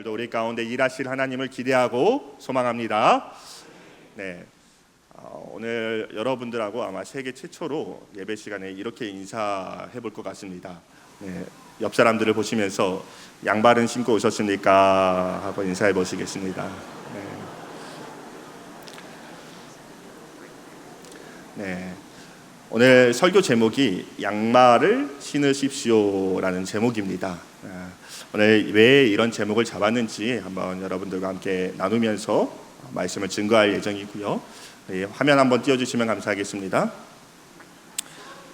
오늘도 우리 가운데 일하실 하나님을 기대하고 소망합니다. 네, 오늘 여러분들하고 아마 세계 최초로 예배 시간에 이렇게 인사해 볼 것 같습니다. 네, 옆 사람들을 보시면서 양발은 신고 오셨습니까? 하고 인사해 보시겠습니다. 네, 오늘 설교 제목이 양말을 신으십시오라는 제목입니다. 오늘 왜 이런 제목을 잡았는지 한번 여러분들과 함께 나누면서 말씀을 증거할 예정이고요. 화면 한번 띄워주시면 감사하겠습니다.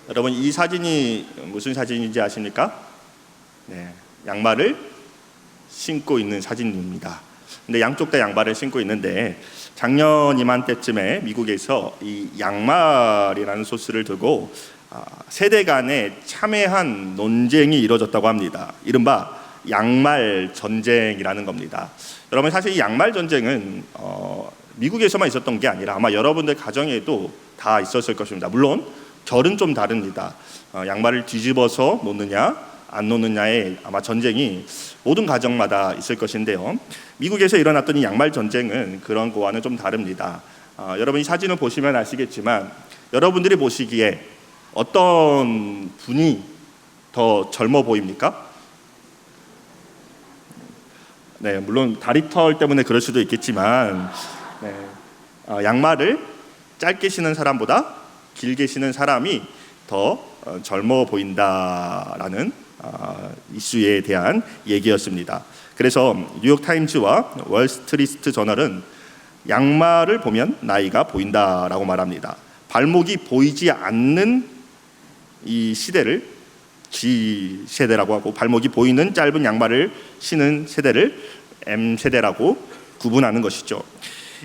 여러분, 이 사진이 무슨 사진인지 아십니까? 네, 양말을 신고 있는 사진입니다. 근데 양쪽 다 양말을 신고 있는데 작년 이맘때쯤에 미국에서 이 양말이라는 소스를 두고 세대 간의 참회한 논쟁이 이루어졌다고 합니다. 이른바 양말 전쟁이라는 겁니다. 여러분, 사실 이 양말 전쟁은 미국에서만 있었던 게 아니라 아마 여러분들 가정에도 다 있었을 것입니다. 물론 결은 좀 다릅니다. 양말을 뒤집어서 놓느냐 안 놓느냐의 아마 전쟁이 모든 가정마다 있을 것인데요. 미국에서 일어났던 이 양말 전쟁은 그런 거와는 좀 다릅니다. 여러분, 이 사진을 보시면 아시겠지만 여러분들이 보시기에 어떤 분이 더 젊어 보입니까? 네, 물론 다리털 때문에 그럴 수도 있겠지만 양말을 짧게 신은 사람보다 길게 신은 사람이 더 젊어 보인다라는 이슈에 대한 얘기였습니다. 그래서 뉴욕타임즈와 월스트리트 저널은 양말을 보면 나이가 보인다라고 말합니다. 발목이 보이지 않는 이 시대를 G 세대라고 하고, 발목이 보이는 짧은 양말을 신은 세대를 M 세대라고 구분하는 것이죠.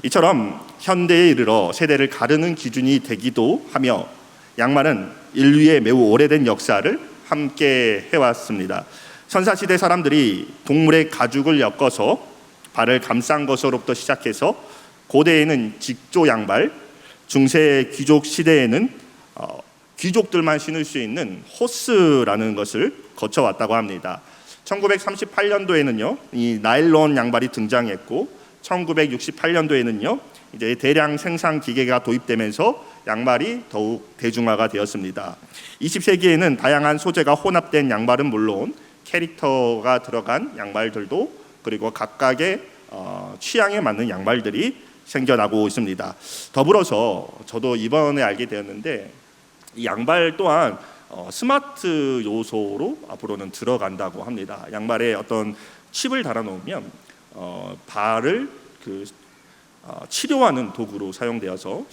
이처럼 현대에 이르러 세대를 가르는 기준이 되기도 하며 양말은 인류의 매우 오래된 역사를 함께 해왔습니다. 선사시대 사람들이 동물의 가죽을 엮어서 발을 감싼 것으로부터 시작해서 고대에는 직조 양발, 중세 귀족 시대에는 귀족들만 신을 수 있는 호스라는 것을 거쳐왔다고 합니다. 1938년도에는요, 이 나일론 양발이 등장했고 1968년도에는요, 이제 대량 생산 기계가 도입되면서 양말이 더욱 대중화가 되었습니다. 20세기에는 다양한 소재가 혼합된 양말은 물론 캐릭터가 들어간 양말들도, 그리고 각각의 취향에 맞는 양말들이 생겨나고 있습니다. 더불어서 저도 이번에 알게 되었는데 이 양발 또한 스마트 요소로 앞으로는 들어간다고 합니다. 양말에 어떤 칩을 달아놓으면 발을 치료하는 도구로 사용되어서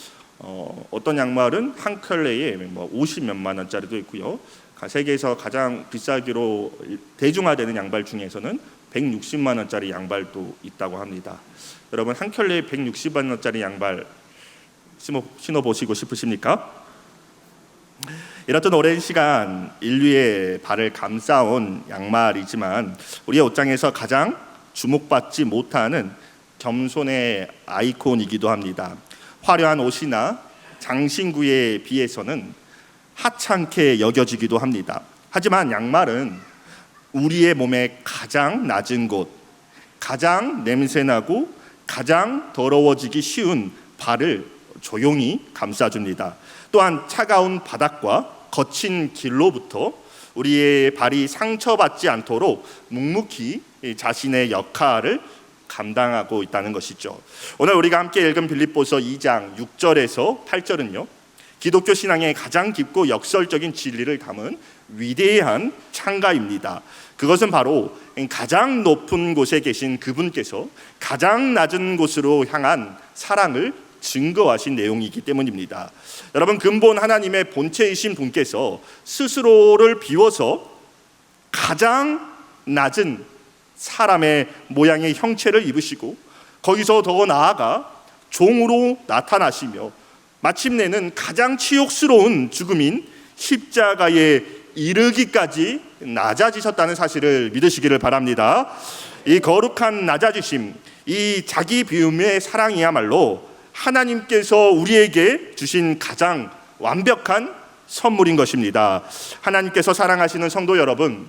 어떤 양말은 한 켤레에 50몇만 원짜리도 있고요. 세계에서 가장 비싸기로 대중화되는 양발 중에서는 160만 원짜리 양발도 있다고 합니다. 여러분, 한 켤레에 160만 원짜리 양발 신어보시고 싶으십니까? 이렇듯 오랜 시간 인류의 발을 감싸온 양말이지만 우리의 옷장에서 가장 주목받지 못하는 겸손의 아이콘이기도 합니다. 화려한 옷이나 장신구에 비해서는 하찮게 여겨지기도 합니다. 하지만 양말은 우리의 몸의 가장 낮은 곳, 가장 냄새나고 가장 더러워지기 쉬운 발을 조용히 감싸줍니다. 또한 차가운 바닥과 거친 길로부터 우리의 발이 상처받지 않도록 묵묵히 자신의 역할을 감당하고 있다는 것이죠. 오늘 우리가 함께 읽은 빌립보서 2장 6절에서 8절은요, 기독교 신앙의 가장 깊고 역설적인 진리를 담은 위대한 찬가입니다. 그것은 바로 가장 높은 곳에 계신 그분께서 가장 낮은 곳으로 향한 사랑을 증거하신 내용이기 때문입니다. 여러분, 근본 하나님의 본체이신 분께서 스스로를 비워서 가장 낮은 사람의 모양의 형체를 입으시고 거기서 더 나아가 종으로 나타나시며 마침내는 가장 치욕스러운 죽음인 십자가에 이르기까지 낮아지셨다는 사실을 믿으시기를 바랍니다. 이 거룩한 낮아지심, 이 자기 비움의 사랑이야말로 하나님께서 우리에게 주신 가장 완벽한 선물인 것입니다. 하나님께서 사랑하시는 성도 여러분,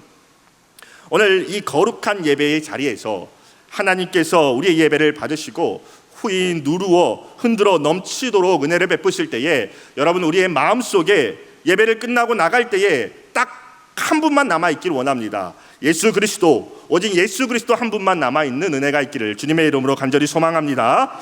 오늘 이 거룩한 예배의 자리에서 하나님께서 우리의 예배를 받으시고 후인 누르어 흔들어 넘치도록 은혜를 베푸실 때에 여러분 우리의 마음속에 예배를 끝나고 나갈 때에 딱 한 분만 남아있기를 원합니다. 예수 그리스도, 오직 예수 그리스도 한 분만 남아있는 은혜가 있기를 주님의 이름으로 간절히 소망합니다.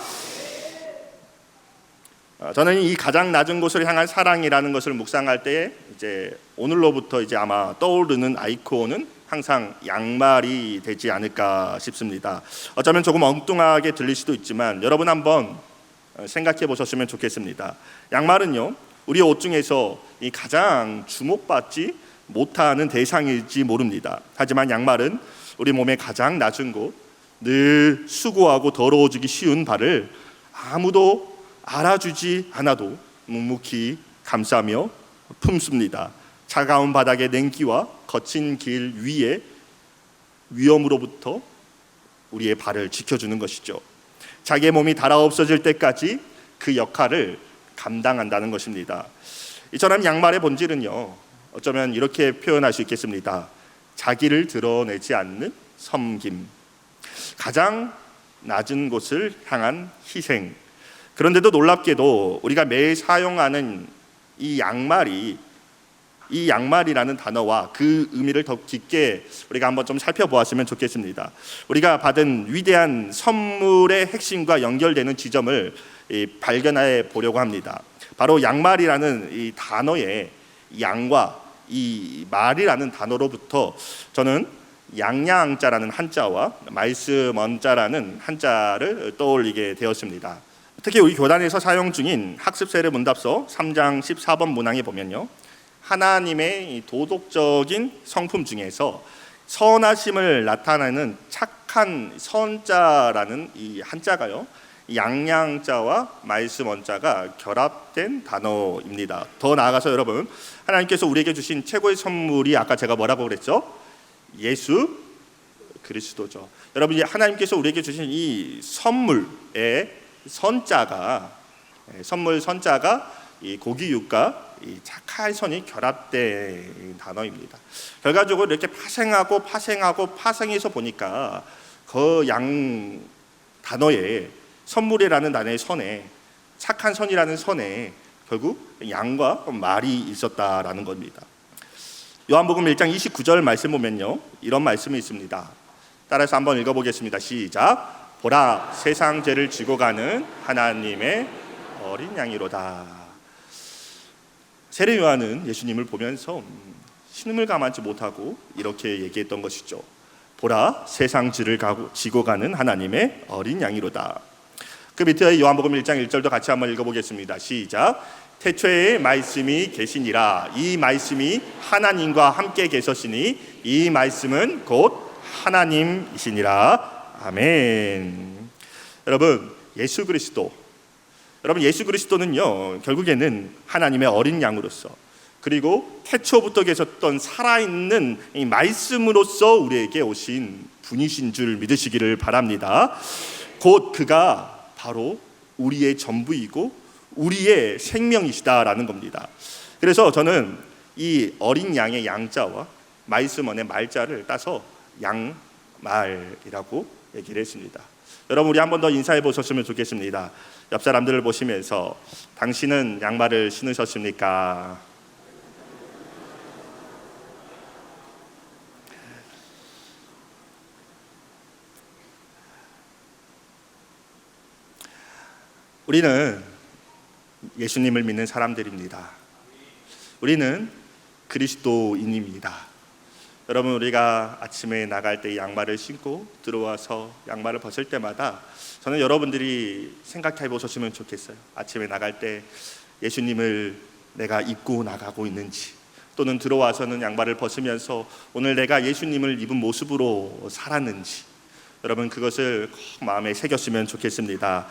저는 이 가장 낮은 곳을 향한 사랑이라는 것을 묵상할 때 이제 오늘로부터 이제 아마 떠오르는 아이콘은 항상 양말이 되지 않을까 싶습니다. 어쩌면 조금 엉뚱하게 들릴 수도 있지만 여러분 한번 생각해 보셨으면 좋겠습니다. 양말은요, 우리 옷 중에서 이 가장 주목받지 못하는 대상일지 모릅니다. 하지만 양말은 우리 몸의 가장 낮은 곳, 늘 수고하고 더러워지기 쉬운 발을 아무도 알아주지 않아도 묵묵히 감싸며 품습니다. 차가운 바닥의 냉기와 거친 길 위에 위험으로부터 우리의 발을 지켜주는 것이죠. 자기의 몸이 닳아 없어질 때까지 그 역할을 감당한다는 것입니다. 이처럼 양말의 본질은요, 어쩌면 이렇게 표현할 수 있겠습니다. 자기를 드러내지 않는 섬김, 가장 낮은 곳을 향한 희생. 그런데도 놀랍게도 우리가 매일 사용하는 이 양말이라는 단어와 그 의미를 더 깊게 우리가 한번 좀 살펴보았으면 좋겠습니다. 우리가 받은 위대한 선물의 핵심과 연결되는 지점을 발견해 보려고 합니다. 바로 양말이라는 이 단어의 양과 이 말이라는 단어로부터 저는 양양자라는 한자와 말씀원자라는 한자를 떠올리게 되었습니다. 특히 우리 교단에서 사용 중인 학습세례 문답서 3장 14번 문항에 보면요, 하나님의 이 도덕적인 성품 중에서 선하심을 나타내는 착한 선자라는 이 한자가요, 양양자와 말씀원자가 결합된 단어입니다. 더 나아가서 여러분, 하나님께서 우리에게 주신 최고의 선물이 아까 제가 뭐라고 그랬죠? 예수 그리스도죠. 여러분, 하나님께서 우리에게 주신 이 선물의 선자가, 선물 선자가 이 고기육과 이 착할 선이 결합된 단어입니다. 결과적으로 이렇게 파생해서 보니까 그 양 단어에 선물이라는 단어의 선에, 착한 선이라는 선에 결국 양과 말이 있었다라는 겁니다. 요한복음 1장 29절 말씀 보면요, 이런 말씀이 있습니다. 따라서 한번 읽어보겠습니다. 시작. 보라, 세상 죄를 지고 가는 하나님의 어린 양이로다. 세례 요한은 예수님을 보면서 신음을 감하지 못하고 이렇게 얘기했던 것이죠. 보라, 세상 죄를 지고 가는 하나님의 어린 양이로다. 그 밑에 요한복음 1장 1절도 같이 한번 읽어보겠습니다. 시작. 태초에 말씀이 계시니라. 이 말씀이 하나님과 함께 계셨으니 이 말씀은 곧 하나님이시니라. 아멘. 여러분, 예수 그리스도는요, 결국에는 하나님의 어린 양으로서, 그리고 태초부터 계셨던 살아있는 이 말씀으로서 우리에게 오신 분이신 줄 믿으시기를 바랍니다. 곧 그가 바로 우리의 전부이고 우리의 생명이시다라는 겁니다. 그래서 저는 이 어린 양의 양자와 말씀원의 말자를 따서 양말이라고 얘기를 했습니다. 여러분, 우리 한 번 더 인사해 보셨으면 좋겠습니다. 옆 사람들을 보시면서 당신은 양말을 신으셨습니까? 우리는 예수님을 믿는 사람들입니다. 우리는 그리스도인입니다. 여러분, 우리가 아침에 나갈 때 양말을 신고 들어와서 양말을 벗을 때마다 저는 여러분들이 생각해 보셨으면 좋겠어요. 아침에 나갈 때 예수님을 내가 입고 나가고 있는지, 또는 들어와서는 양말을 벗으면서 오늘 내가 예수님을 입은 모습으로 살았는지, 여러분 그것을 꼭 마음에 새겼으면 좋겠습니다.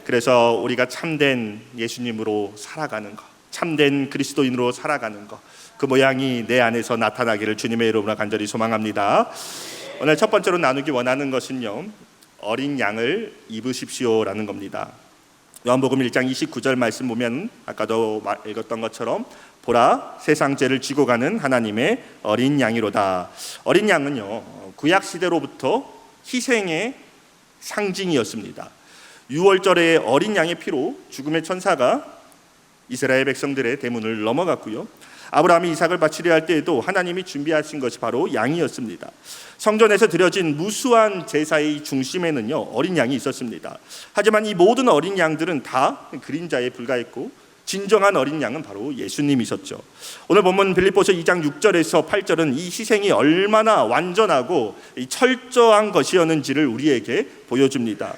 그래서 우리가 참된 예수님으로 살아가는 것, 참된 그리스도인으로 살아가는 것, 그 모양이 내 안에서 나타나기를 주님의 이름으로 간절히 소망합니다. 오늘 첫 번째로 나누기 원하는 것은요, 어린 양을 입으십시오라는 겁니다. 요한복음 1장 29절 말씀 보면 아까도 읽었던 것처럼 보라, 세상 죄를 지고 가는 하나님의 어린 양이로다. 어린 양은요, 구약 시대로부터 희생의 상징이었습니다. 유월절의 어린 양의 피로 죽음의 천사가 이스라엘 백성들의 대문을 넘어갔고요. 아브라함이 이삭을 바치려 할 때에도 하나님이 준비하신 것이 바로 양이었습니다. 성전에서 드려진 무수한 제사의 중심에는요, 어린 양이 있었습니다. 하지만 이 모든 어린 양들은 다 그림자에 불과했고 진정한 어린 양은 바로 예수님이셨죠. 오늘 본문 빌립보서 2장 6절에서 8절은 이 희생이 얼마나 완전하고 철저한 것이었는지를 우리에게 보여줍니다.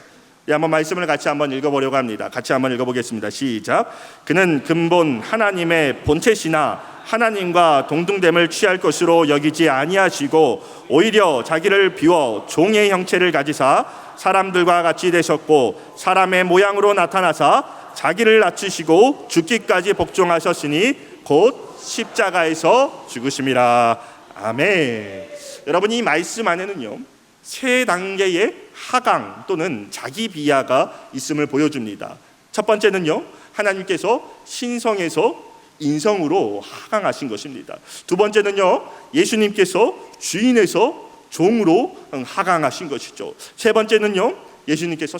한번 말씀을 같이 한번 읽어보려고 합니다. 같이 한번 읽어보겠습니다. 시작. 그는 근본 하나님의 본체시나 하나님과 동등됨을 취할 것으로 여기지 아니하시고 오히려 자기를 비워 종의 형체를 가지사 사람들과 같이 되셨고 사람의 모양으로 나타나사 자기를 낮추시고 죽기까지 복종하셨으니 곧 십자가에서 죽으심이라. 아멘. 여러분, 이 말씀 안에는요, 세 단계의 하강 또는 자기 비하가 있음을 보여줍니다. 첫 번째는요, 하나님께서 신성에서 인성으로 하강하신 것입니다. 두 번째는요, 예수님께서 주인에서 종으로 하강하신 것이죠. 세 번째는요, 예수님께서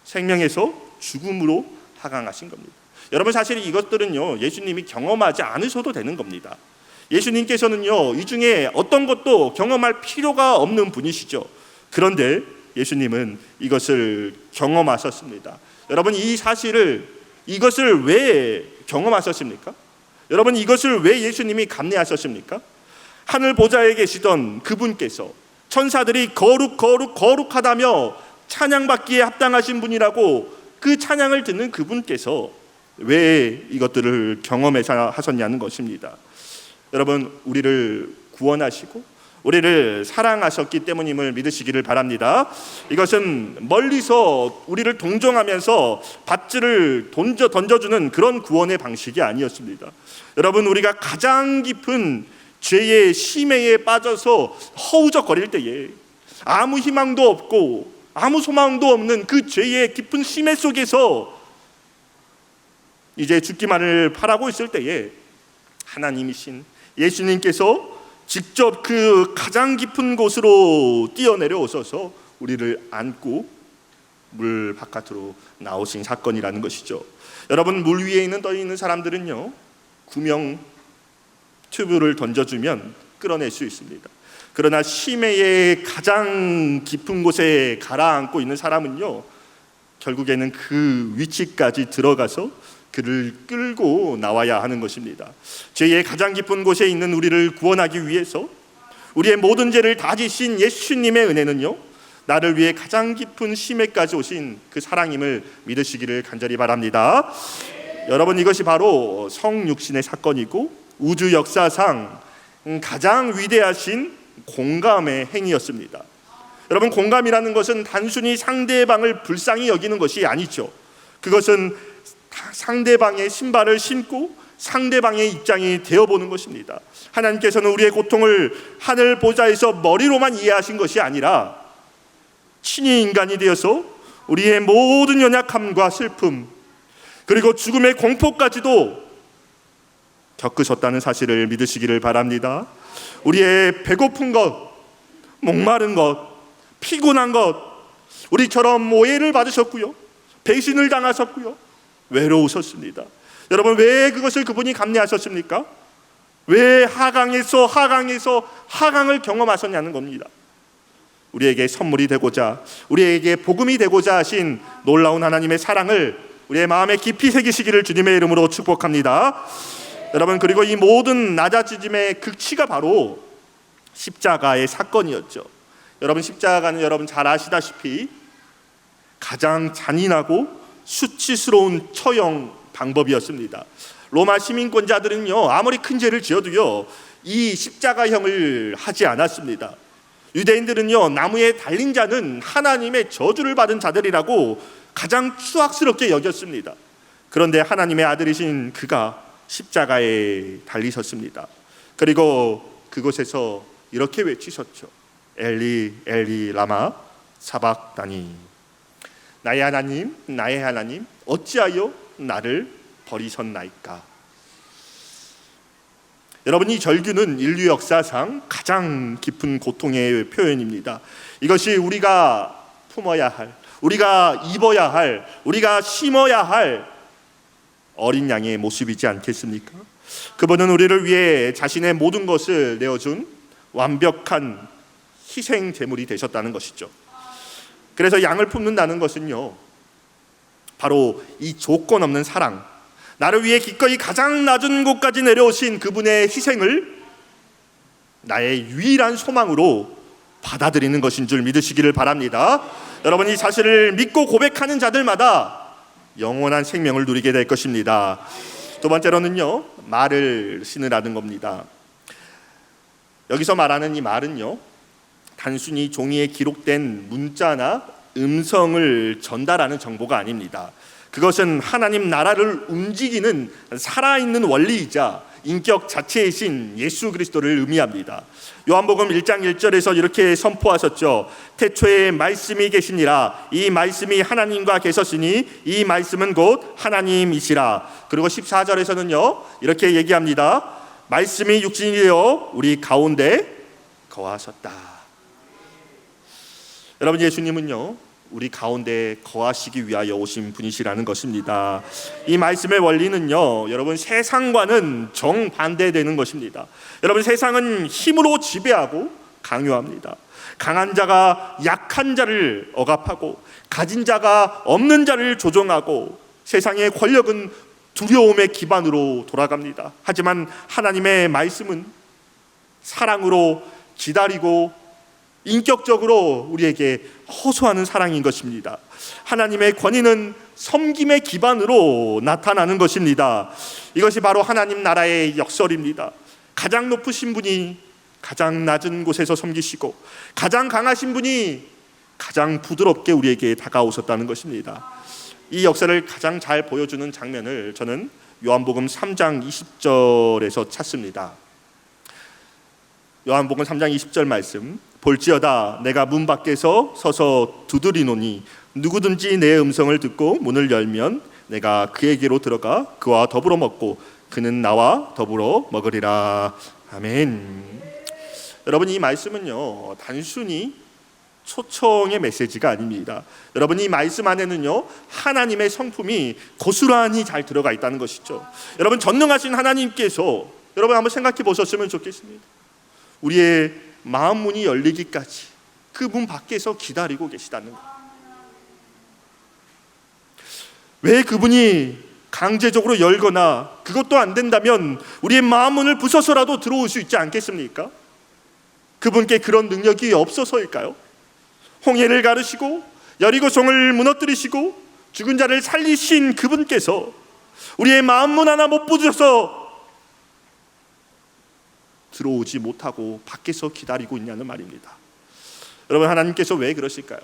생명에서 죽음으로 하강하신 겁니다. 여러분, 사실 이것들은요, 예수님이 경험하지 않으셔도 되는 겁니다. 예수님께서는요, 이 중에 어떤 것도 경험할 필요가 없는 분이시죠. 그런데 예수님은 이것을 경험하셨습니다. 여러분, 이것을 왜 경험하셨습니까? 여러분, 이것을 왜 예수님이 감내하셨습니까? 하늘 보좌에 계시던 그분께서 천사들이 거룩하다며 찬양받기에 합당하신 분이라고 그 찬양을 듣는 그분께서 왜 이것들을 경험해서 하셨냐는 것입니다. 여러분, 우리를 구원하시고 우리를 사랑하셨기 때문임을 믿으시기를 바랍니다. 이것은 멀리서 우리를 동정하면서 밧줄을 던져주는 그런 구원의 방식이 아니었습니다. 여러분, 우리가 가장 깊은 죄의 심해에 빠져서 허우적거릴 때에 아무 희망도 없고 아무 소망도 없는 그 죄의 깊은 심해 속에서 이제 죽기만을 바라고 있을 때에 하나님이신 예수님께서 직접 그 가장 깊은 곳으로 뛰어내려 오셔서 우리를 안고 물 바깥으로 나오신 사건이라는 것이죠. 여러분, 물 위에 떠 있는 사람들은요, 구명 튜브를 던져주면 끌어낼 수 있습니다. 그러나 심해의 가장 깊은 곳에 가라앉고 있는 사람은요, 결국에는 그 위치까지 들어가서 그를 끌고 나와야 하는 것입니다. 죄의 가장 깊은 곳에 있는 우리를 구원하기 위해서 우리의 모든 죄를 다 지신 예수님의 은혜는요, 나를 위해 가장 깊은 심해까지 오신 그 사랑임을 믿으시기를 간절히 바랍니다. 여러분, 이것이 바로 성육신의 사건이고 우주 역사상 가장 위대하신 공감의 행위였습니다. 여러분, 공감이라는 것은 단순히 상대방을 불쌍히 여기는 것이 아니죠. 그것은 상대방의 신발을 신고 상대방의 입장이 되어보는 것입니다. 하나님께서는 우리의 고통을 하늘 보좌에서 머리로만 이해하신 것이 아니라 친히 인간이 되어서 우리의 모든 연약함과 슬픔 그리고 죽음의 공포까지도 겪으셨다는 사실을 믿으시기를 바랍니다. 우리의 배고픈 것, 목마른 것, 피곤한 것, 우리처럼 오해를 받으셨고요, 배신을 당하셨고요, 외로우셨습니다. 여러분, 왜 그것을 그분이 감내하셨습니까? 왜 하강에서 하강을 경험하셨냐는 겁니다. 우리에게 선물이 되고자, 우리에게 복음이 되고자 하신 놀라운 하나님의 사랑을 우리의 마음에 깊이 새기시기를 주님의 이름으로 축복합니다. 여러분, 그리고 이 모든 낮아짐의 극치가 바로 십자가의 사건이었죠. 여러분, 십자가는 여러분 잘 아시다시피 가장 잔인하고 수치스러운 처형 방법이었습니다. 로마 시민권자들은요, 아무리 큰 죄를 지어도요, 이 십자가형을 하지 않았습니다. 유대인들은요, 나무에 달린 자는 하나님의 저주를 받은 자들이라고 가장 추악스럽게 여겼습니다. 그런데 하나님의 아들이신 그가 십자가에 달리셨습니다. 그리고 그곳에서 이렇게 외치셨죠. 엘리 엘리 라마 사박다니. 나의 하나님 어찌하여 나를 버리셨나이까. 여러분, 이 절규는 인류 역사상 가장 깊은 고통의 표현입니다. 이것이 우리가 품어야 할, 우리가 입어야 할, 우리가 심어야 할 어린 양의 모습이지 않겠습니까? 그분은 우리를 위해 자신의 모든 것을 내어준 완벽한 희생 제물이 되셨다는 것이죠. 그래서 양을 품는다는 것은요, 바로 이 조건 없는 사랑, 나를 위해 기꺼이 가장 낮은 곳까지 내려오신 그분의 희생을 나의 유일한 소망으로 받아들이는 것인 줄 믿으시기를 바랍니다. 여러분, 이 사실을 믿고 고백하는 자들마다 영원한 생명을 누리게 될 것입니다. 두 번째로는요, 말을 신으라는 겁니다. 여기서 말하는 이 말은요, 단순히 종이에 기록된 문자나 음성을 전달하는 정보가 아닙니다. 그것은 하나님 나라를 움직이는 살아있는 원리이자 인격 자체이신 예수 그리스도를 의미합니다. 요한복음 1장 1절에서 이렇게 선포하셨죠. 태초에 말씀이 계시니라. 이 말씀이 하나님과 계셨으니 이 말씀은 곧 하나님이시라. 그리고 14절에서는요, 이렇게 얘기합니다. 말씀이 육신이 되어 우리 가운데 거하셨다. 여러분, 예수님은요, 우리 가운데 거하시기 위하여 오신 분이시라는 것입니다. 이 말씀의 원리는요, 여러분, 세상과는 정반대되는 것입니다. 여러분, 세상은 힘으로 지배하고 강요합니다. 강한 자가 약한 자를 억압하고 가진 자가 없는 자를 조종하고 세상의 권력은 두려움의 기반으로 돌아갑니다. 하지만 하나님의 말씀은 사랑으로 기다리고 인격적으로 우리에게 호소하는 사랑인 것입니다. 하나님의 권위는 섬김의 기반으로 나타나는 것입니다. 이것이 바로 하나님 나라의 역설입니다. 가장 높으신 분이 가장 낮은 곳에서 섬기시고 가장 강하신 분이 가장 부드럽게 우리에게 다가오셨다는 것입니다. 이 역사를 가장 잘 보여주는 장면을 저는 요한복음 3장 20절에서 찾습니다. 요한복음 3장 20절 말씀, 볼지어다 내가 문 밖에서 서서 두드리노니 누구든지 내 음성을 듣고 문을 열면 내가 그에게로 들어가 그와 더불어 먹고 그는 나와 더불어 먹으리라. 아멘. 여러분, 이 말씀은요, 단순히 초청의 메시지가 아닙니다. 여러분, 이 말씀 안에는요, 하나님의 성품이 고스란히 잘 들어가 있다는 것이죠. 여러분, 전능하신 하나님께서 여러분 한번 생각해 보셨으면 좋겠습니다. 우리의 마음 문이 열리기까지 그 문 밖에서 기다리고 계시다는 것. 왜 그분이 강제적으로 열거나 그것도 안 된다면 우리의 마음 문을 부숴서라도 들어올 수 있지 않겠습니까? 그분께 그런 능력이 없어서일까요? 홍해를 가르시고 여리고성을 무너뜨리시고 죽은 자를 살리신 그분께서 우리의 마음 문 하나 못 부숴서 들어오지 못하고 밖에서 기다리고 있냐는 말입니다. 여러분, 하나님께서 왜 그러실까요?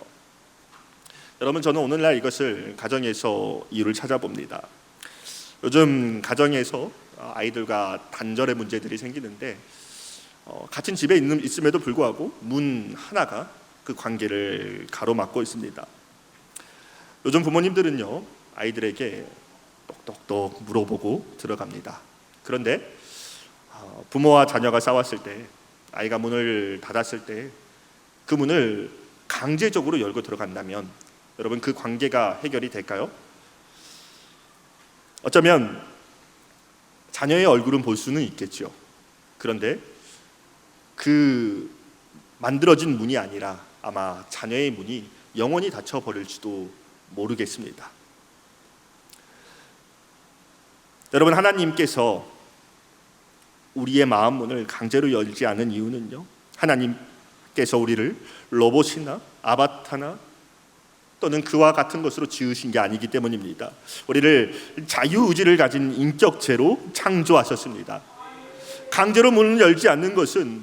여러분, 저는 오늘날 이것을 가정에서 이유를 찾아봅니다. 요즘 가정에서 아이들과 단절의 문제들이 생기는데 같은 집에 있음에도 불구하고 문 하나가 그 관계를 가로막고 있습니다. 요즘 부모님들은요, 아이들에게 똑똑똑 물어보고 들어갑니다. 그런데 부모와 자녀가 싸웠을 때, 아이가 문을 닫았을 때 그 문을 강제적으로 열고 들어간다면 여러분, 그 관계가 해결이 될까요? 어쩌면 자녀의 얼굴은 볼 수는 있겠죠. 그런데 그 만들어진 문이 아니라 아마 자녀의 문이 영원히 닫혀버릴지도 모르겠습니다. 여러분, 하나님께서 우리의 마음 문을 강제로 열지 않은 이유는요, 하나님께서 우리를 로봇이나 아바타나 또는 그와 같은 것으로 지으신 게 아니기 때문입니다. 우리를 자유의지를 가진 인격체로 창조하셨습니다. 강제로 문을 열지 않는 것은,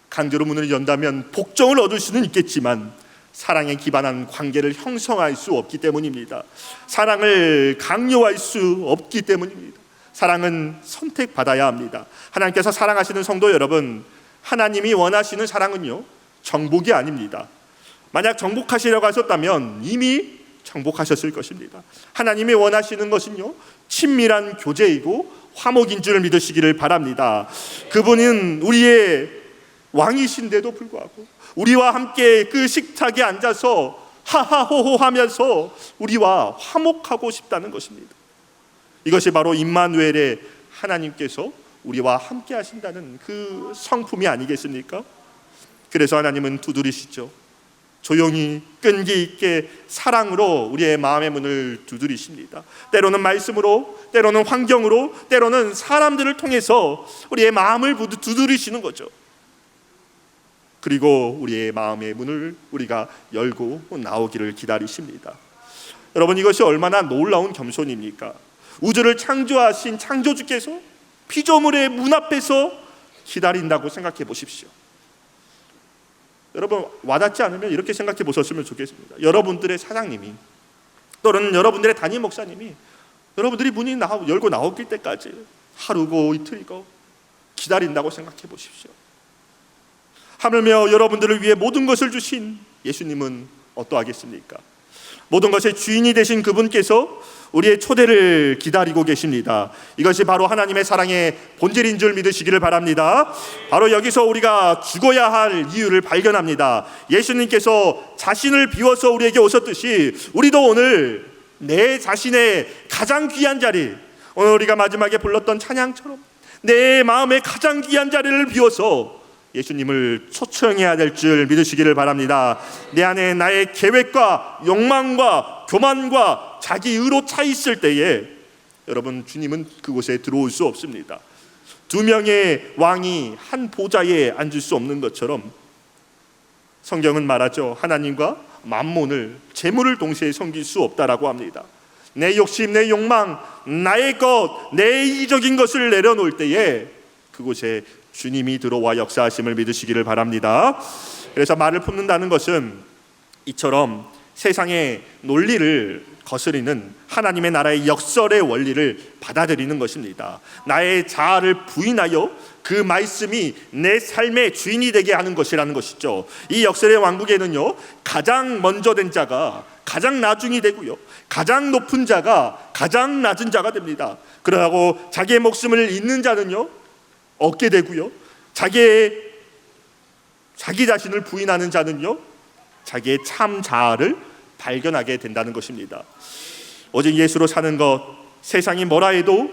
강제로 문을 연다면 복종을 얻을 수는 있겠지만 사랑에 기반한 관계를 형성할 수 없기 때문입니다. 사랑을 강요할 수 없기 때문입니다. 사랑은 선택받아야 합니다. 하나님께서 사랑하시는 성도 여러분, 하나님이 원하시는 사랑은요, 정복이 아닙니다. 만약 정복하시려고 하셨다면 이미 정복하셨을 것입니다. 하나님이 원하시는 것은요, 친밀한 교제이고 화목인 줄 믿으시기를 바랍니다. 그분은 우리의 왕이신데도 불구하고 우리와 함께 그 식탁에 앉아서 하하호호하면서 우리와 화목하고 싶다는 것입니다. 이것이 바로 임마누엘의 하나님께서 우리와 함께 하신다는 그 성품이 아니겠습니까? 그래서 하나님은 두드리시죠. 조용히 끈기 있게 사랑으로 우리의 마음의 문을 두드리십니다. 때로는 말씀으로, 때로는 환경으로, 때로는 사람들을 통해서 우리의 마음을 두드리시는 거죠. 그리고 우리의 마음의 문을 우리가 열고 나오기를 기다리십니다. 여러분, 이것이 얼마나 놀라운 겸손입니까? 우주를 창조하신 창조주께서 피조물의 문 앞에서 기다린다고 생각해 보십시오. 여러분, 와닿지 않으면 이렇게 생각해 보셨으면 좋겠습니다. 여러분들의 사장님이 또는 여러분들의 담임 목사님이 여러분들이 문이 열고 나오길 때까지 하루고 이틀이고 기다린다고 생각해 보십시오. 하물며 여러분들을 위해 모든 것을 주신 예수님은 어떠하겠습니까? 모든 것의 주인이 되신 그분께서 우리의 초대를 기다리고 계십니다. 이것이 바로 하나님의 사랑의 본질인 줄 믿으시기를 바랍니다. 바로 여기서 우리가 죽어야 할 이유를 발견합니다. 예수님께서 자신을 비워서 우리에게 오셨듯이 우리도 오늘 내 자신의 가장 귀한 자리, 오늘 우리가 마지막에 불렀던 찬양처럼 내 마음의 가장 귀한 자리를 비워서 예수님을 초청해야 될 줄 믿으시기를 바랍니다. 내 안에 나의 계획과 욕망과 교만과 자기 의로 차 있을 때에 여러분, 주님은 그곳에 들어올 수 없습니다. 두 명의 왕이 한 보좌에 앉을 수 없는 것처럼 성경은 말하죠. 하나님과 만몬을, 재물을 동시에 섬길 수 없다라고 합니다. 내 욕심, 내 욕망, 나의 것, 내 이기적인 것을 내려놓을 때에 그곳에 주님이 들어와 역사하심을 믿으시기를 바랍니다. 그래서 말을 품는다는 것은 이처럼 세상의 논리를 거스리는 하나님의 나라의 역설의 원리를 받아들이는 것입니다. 나의 자아를 부인하여 그 말씀이 내 삶의 주인이 되게 하는 것이라는 것이죠. 이 역설의 왕국에는요, 가장 먼저 된 자가 가장 나중이 되고요, 가장 높은 자가 가장 낮은 자가 됩니다. 그러고 자기의 목숨을 잃는 자는요 얻게 되고요, 자기 자신을 부인하는 자는요 자기의 참 자아를 발견하게 된다는 것입니다. 오직 예수로 사는 것, 세상이 뭐라 해도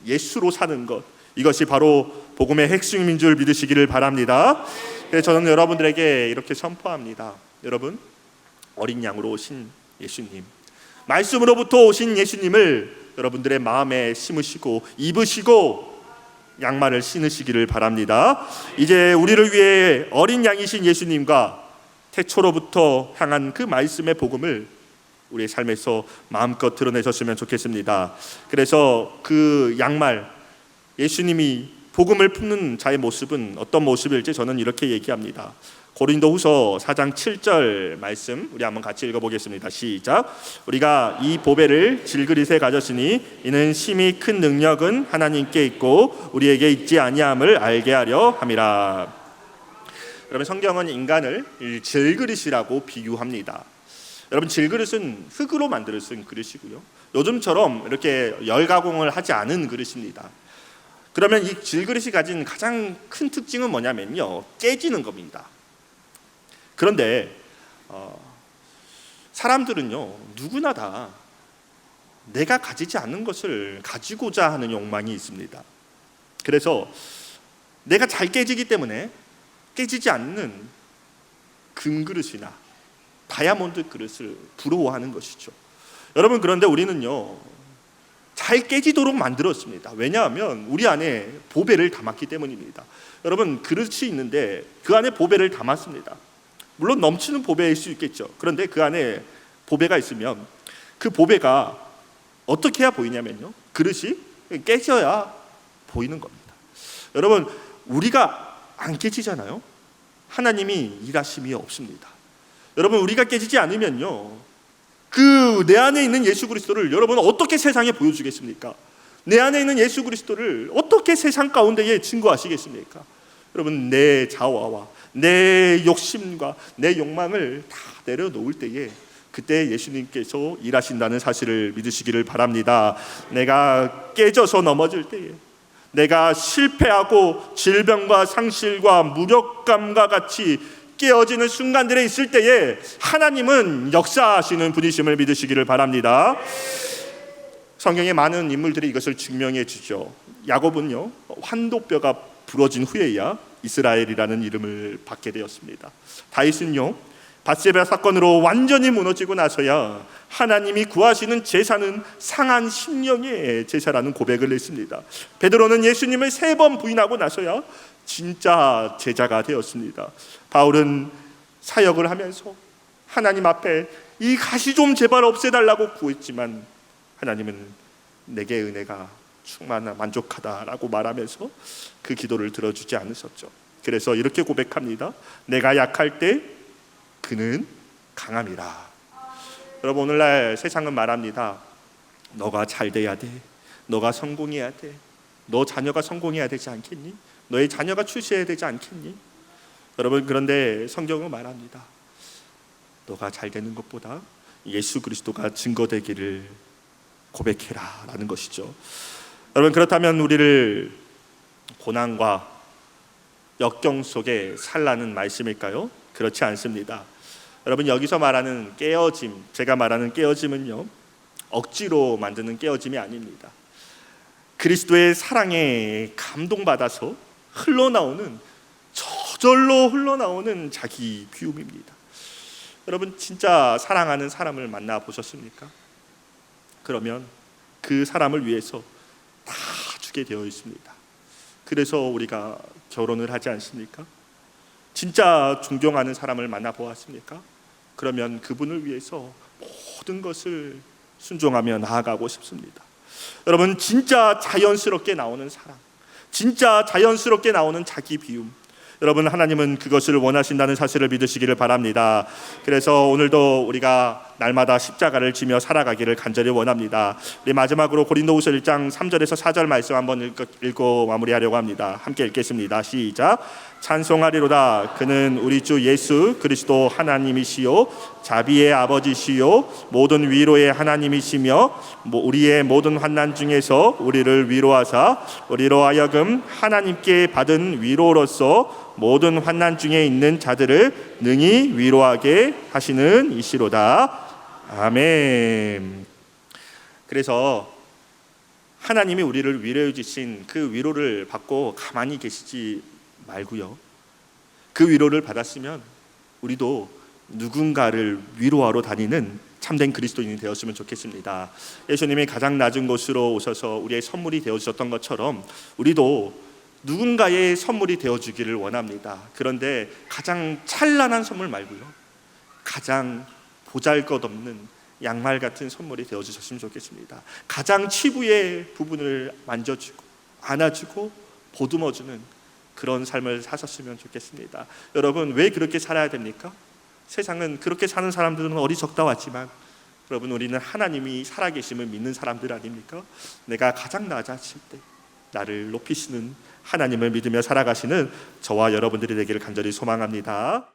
예수로 사는 것, 이것이 바로 복음의 핵심인 줄 믿으시기를 바랍니다. 그래서 저는 여러분들에게 이렇게 선포합니다. 여러분, 어린 양으로 오신 예수님, 말씀으로부터 오신 예수님을 여러분들의 마음에 심으시고 입으시고 양말을 신으시기를 바랍니다. 이제 우리를 위해 어린 양이신 예수님과 태초로부터 향한 그 말씀의 복음을 우리의 삶에서 마음껏 드러내셨으면 좋겠습니다. 그래서 그 양말, 예수님이 복음을 품는 자의 모습은 어떤 모습일지 저는 이렇게 얘기합니다. 고린도후서 4장 7절 말씀 우리 한번 같이 읽어보겠습니다. 시작. 우리가 이 보배를 질그릇에 가졌으니 이는 심히 큰 능력은 하나님께 있고 우리에게 있지 아니함을 알게 하려 함이라. 여러분, 성경은 인간을 질그릇이라고 비유합니다. 여러분, 질그릇은 흙으로 만들어진 그릇이고요, 요즘처럼 이렇게 열가공을 하지 않은 그릇입니다. 그러면 이 질그릇이 가진 가장 큰 특징은 뭐냐면요, 깨지는 겁니다. 그런데 사람들은요 누구나 다 내가 가지지 않는 것을 가지고자 하는 욕망이 있습니다. 그래서 내가 잘 깨지기 때문에 깨지지 않는 금그릇이나 다이아몬드 그릇을 부러워하는 것이죠. 여러분, 그런데 우리는요 잘 깨지도록 만들었습니다. 왜냐하면 우리 안에 보배를 담았기 때문입니다. 여러분, 그릇이 있는데 그 안에 보배를 담았습니다. 물론 넘치는 보배일 수 있겠죠. 그런데 그 안에 보배가 있으면 그 보배가 어떻게 해야 보이냐면요, 그릇이 깨져야 보이는 겁니다. 여러분, 우리가 안 깨지잖아요. 하나님이 일하심이 없습니다. 여러분, 우리가 깨지지 않으면요 그 내 안에 있는 예수 그리스도를 여러분 어떻게 세상에 보여주겠습니까? 내 안에 있는 예수 그리스도를 어떻게 세상 가운데에 증거하시겠습니까? 여러분, 내 자아와 내 욕심과 내 욕망을 다 내려놓을 때에 그때 예수님께서 일하신다는 사실을 믿으시기를 바랍니다. 내가 깨져서 넘어질 때에, 내가 실패하고 질병과 상실과 무력감과 같이 깨어지는 순간들에 있을 때에 하나님은 역사하시는 분이심을 믿으시기를 바랍니다. 성경에 많은 인물들이 이것을 증명해 주죠. 야곱은요, 환도뼈가 부러진 후에야 이스라엘이라는 이름을 받게 되었습니다. 다윗은요, 밧세바 사건으로 완전히 무너지고 나서야 하나님이 구하시는 제사는 상한 심령의 제사라는 고백을 했습니다. 베드로는 예수님을 3번 부인하고 나서야 진짜 제자가 되었습니다. 바울은 사역을 하면서 하나님 앞에 이 가시 좀 제발 없애달라고 구했지만 하나님은 내게 은혜가 충만하 만족하다라고 말하면서 그 기도를 들어주지 않으셨죠. 그래서 이렇게 고백합니다. 내가 약할 때 그는 강함이라. 여러분, 오늘날 세상은 말합니다. 너가 잘 돼야 돼. 너가 성공해야 돼. 너 자녀가 성공해야 되지 않겠니? 너의 자녀가 출세해야 되지 않겠니? 여러분, 그런데 성경은 말합니다. 너가 잘 되는 것보다 예수 그리스도가 증거되기를 고백해라 라는 것이죠. 여러분, 그렇다면 우리를 고난과 역경 속에 살라는 말씀일까요? 그렇지 않습니다. 여러분, 여기서 말하는 깨어짐, 제가 말하는 깨어짐은요, 억지로 만드는 깨어짐이 아닙니다. 그리스도의 사랑에 감동받아서 흘러나오는, 저절로 흘러나오는 자기 비움입니다. 여러분, 진짜 사랑하는 사람을 만나 보셨습니까? 그러면 그 사람을 위해서 다 주게 되어 있습니다. 그래서 우리가 결혼을 하지 않습니까? 진짜 존경하는 사람을 만나 보았습니까? 그러면 그분을 위해서 모든 것을 순종하며 나아가고 싶습니다. 여러분, 진짜 자연스럽게 나오는 사랑, 진짜 자연스럽게 나오는 자기 비움, 여러분, 하나님은 그것을 원하신다는 사실을 믿으시기를 바랍니다. 그래서 오늘도 우리가 날마다 십자가를 지며 살아가기를 간절히 원합니다. 우리 마지막으로 고린도후서 1장 3절에서 4절 말씀 한번 읽고 마무리하려고 합니다. 함께 읽겠습니다. 시작. 찬송하리로다. 그는 우리 주 예수 그리스도 하나님이시요 자비의 아버지시요 모든 위로의 하나님이시며 우리의 모든 환난 중에서 우리를 위로하사 우리로 하여금 하나님께 받은 위로로서 모든 환난 중에 있는 자들을 능히 위로하게 하시는 이시로다. 아멘. 그래서 하나님이 우리를 위로해 주신 그 위로를 받고 가만히 계시지 말고요, 그 위로를 받았으면 우리도 누군가를 위로하러 다니는 참된 그리스도인이 되었으면 좋겠습니다. 예수님이 가장 낮은 곳으로 오셔서 우리의 선물이 되어주셨던 것처럼 우리도 누군가의 선물이 되어주기를 원합니다. 그런데 가장 찬란한 선물 말고요, 가장 보잘것없는 양말 같은 선물이 되어주셨으면 좋겠습니다. 가장 치부의 부분을 만져주고 안아주고 보듬어주는 그런 삶을 사셨으면 좋겠습니다. 여러분, 왜 그렇게 살아야 됩니까? 세상은 그렇게 사는 사람들은 어리석다 왔지만 여러분, 우리는 하나님이 살아계심을 믿는 사람들 아닙니까? 내가 가장 낮아질 때 나를 높이시는 하나님을 믿으며 살아가시는 저와 여러분들이 되기를 간절히 소망합니다.